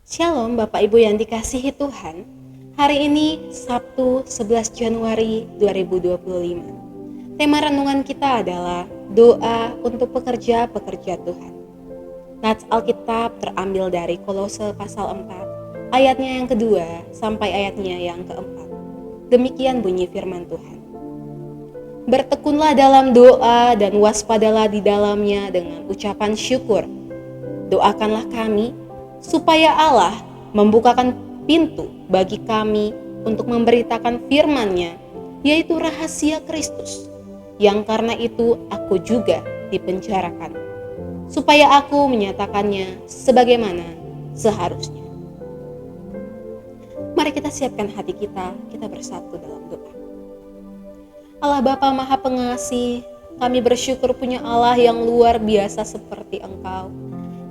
Shalom Bapak Ibu yang dikasihi Tuhan. Hari ini Sabtu 11 Januari 2025. Tema renungan kita adalah doa untuk pekerja-pekerja Tuhan. Nats Alkitab terambil dari Kolose pasal 4, ayatnya yang kedua sampai ayatnya yang keempat. Demikian bunyi firman Tuhan. Bertekunlah dalam doa dan waspadalah di dalamnya dengan ucapan syukur. Doakanlah kami supaya Allah membukakan pintu bagi kami untuk memberitakan firman-Nya, yaitu rahasia Kristus, yang karena itu aku juga dipenjarakan, supaya aku menyatakannya sebagaimana seharusnya. Mari kita siapkan hati kita bersatu dalam doa. Allah Bapa Maha Pengasih, kami bersyukur punya Allah yang luar biasa seperti Engkau,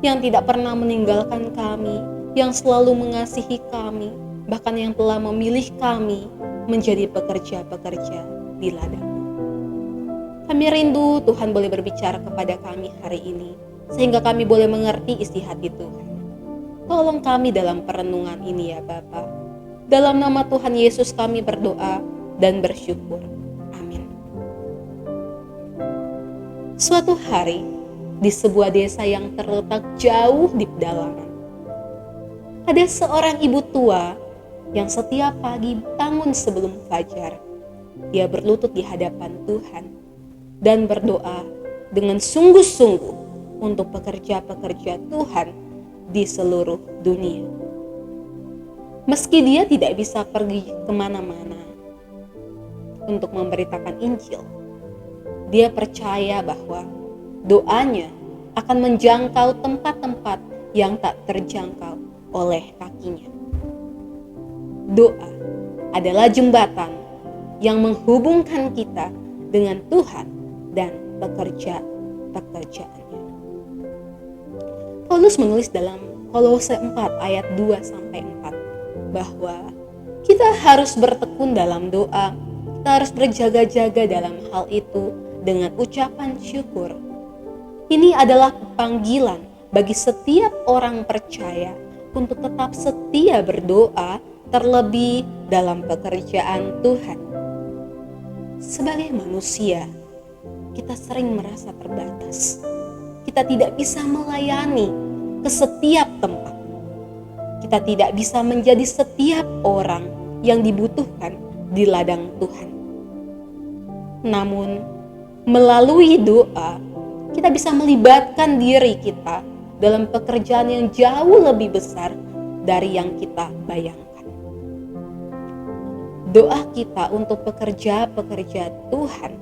yang tidak pernah meninggalkan kami, yang selalu mengasihi kami, bahkan yang telah memilih kami menjadi pekerja-pekerja di ladang. Kami rindu Tuhan boleh berbicara kepada kami hari ini, sehingga kami boleh mengerti isi hati Tuhan. Tolong kami dalam perenungan ini ya Bapa. Dalam nama Tuhan Yesus kami berdoa dan bersyukur. Amin. Suatu hari, di sebuah desa yang terletak jauh di pedalaman, ada seorang ibu tua yang setiap pagi bangun sebelum fajar. Dia berlutut di hadapan Tuhan dan berdoa dengan sungguh-sungguh untuk pekerja-pekerja Tuhan di seluruh dunia. Meski dia tidak bisa pergi kemana-mana untuk memberitakan Injil, dia percaya bahwa doanya akan menjangkau tempat-tempat yang tak terjangkau oleh kakinya. Doa adalah jembatan yang menghubungkan kita dengan Tuhan dan pekerjaan-pekerjaannya. Paulus menulis dalam Kolose 4 ayat 2-4 bahwa kita harus bertekun dalam doa, kita harus berjaga-jaga dalam hal itu dengan ucapan syukur. Ini adalah panggilan bagi setiap orang percaya untuk tetap setia berdoa, terlebih dalam pekerjaan Tuhan. Sebagai manusia, kita sering merasa terbatas. Kita tidak bisa melayani ke setiap tempat. Kita tidak bisa menjadi setiap orang yang dibutuhkan di ladang Tuhan. Namun, melalui doa, kita bisa melibatkan diri kita dalam pekerjaan yang jauh lebih besar dari yang kita bayangkan. Doa kita untuk pekerja-pekerja Tuhan,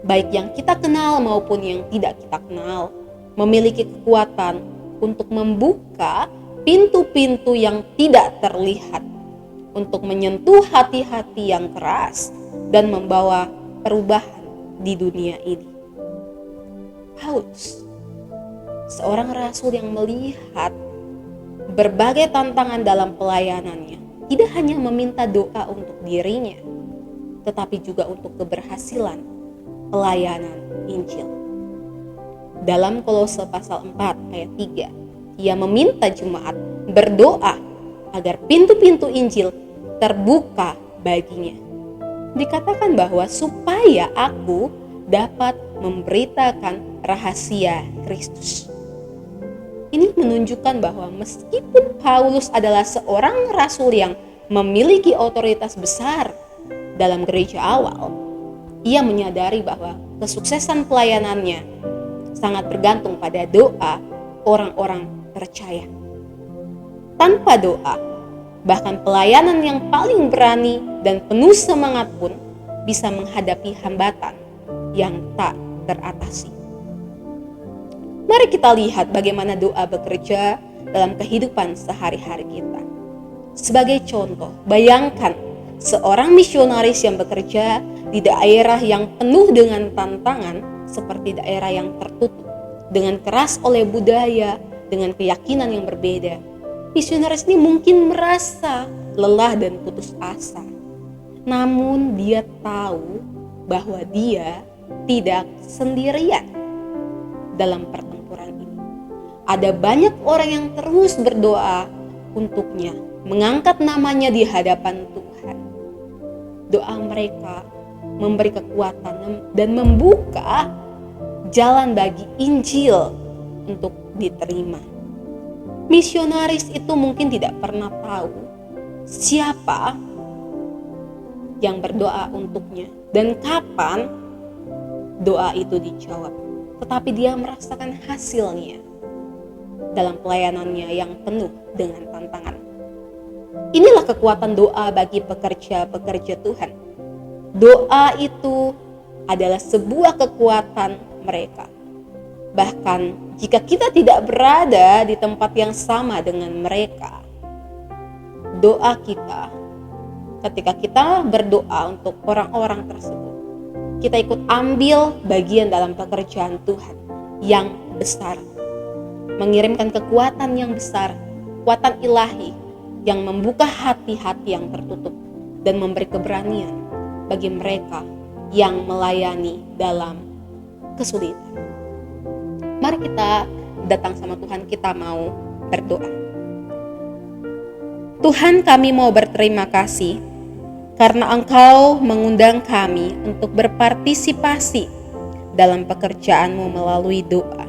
baik yang kita kenal maupun yang tidak kita kenal, memiliki kekuatan untuk membuka pintu-pintu yang tidak terlihat, untuk menyentuh hati-hati yang keras dan membawa perubahan di dunia ini. Paulus, seorang rasul yang melihat berbagai tantangan dalam pelayanannya, tidak hanya meminta doa untuk dirinya, tetapi juga untuk keberhasilan pelayanan Injil. Dalam Kolose pasal 4 ayat 3, ia meminta jemaat berdoa agar pintu-pintu Injil terbuka baginya. Dikatakan bahwa supaya aku dapat memberitakan rahasia Kristus. Ini menunjukkan bahwa meskipun Paulus adalah seorang rasul yang memiliki otoritas besar dalam gereja awal, ia menyadari bahwa kesuksesan pelayanannya sangat bergantung pada doa orang-orang percaya. Tanpa doa, bahkan pelayanan yang paling berani dan penuh semangat pun bisa menghadapi hambatan yang tak teratasi. Mari kita lihat bagaimana doa bekerja dalam kehidupan sehari-hari kita. Sebagai contoh, bayangkan seorang misionaris yang bekerja di daerah yang penuh dengan tantangan seperti daerah yang tertutup, dengan keras oleh budaya, dengan keyakinan yang berbeda. Misionaris ini mungkin merasa lelah dan putus asa. Namun dia tahu bahwa dia tidak sendirian dalam pertempuran ini. Ada banyak orang yang terus berdoa untuknya, mengangkat namanya di hadapan Tuhan. Doa mereka memberi kekuatan dan membuka jalan bagi Injil untuk diterima. Misionaris itu mungkin tidak pernah tahu siapa yang berdoa untuknya dan kapan doa itu dijawab, tetapi dia merasakan hasilnya dalam pelayanannya yang penuh dengan tantangan. Inilah kekuatan doa bagi pekerja-pekerja Tuhan. Doa itu adalah sebuah kekuatan mereka. Bahkan jika kita tidak berada di tempat yang sama dengan mereka, doa kita, ketika kita berdoa untuk orang-orang tersebut, kita ikut ambil bagian dalam pekerjaan Tuhan yang besar, mengirimkan kekuatan yang besar, kekuatan ilahi yang membuka hati-hati yang tertutup dan memberi keberanian bagi mereka yang melayani dalam kesulitan. Mari kita datang sama Tuhan, kita mau berdoa. Tuhan, kami mau berterima kasih karena Engkau mengundang kami untuk berpartisipasi dalam pekerjaan-Mu melalui doa.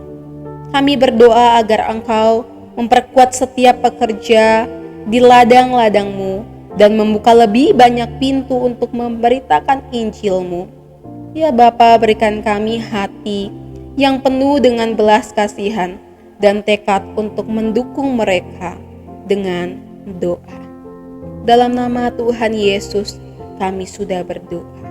Kami berdoa agar Engkau memperkuat setiap pekerja di ladang-ladang-Mu dan membuka lebih banyak pintu untuk memberitakan Injil-Mu. Ya Bapa, berikan kami hati yang penuh dengan belas kasihan dan tekad untuk mendukung mereka dengan doa. Dalam nama Tuhan Yesus, kami sudah berdoa.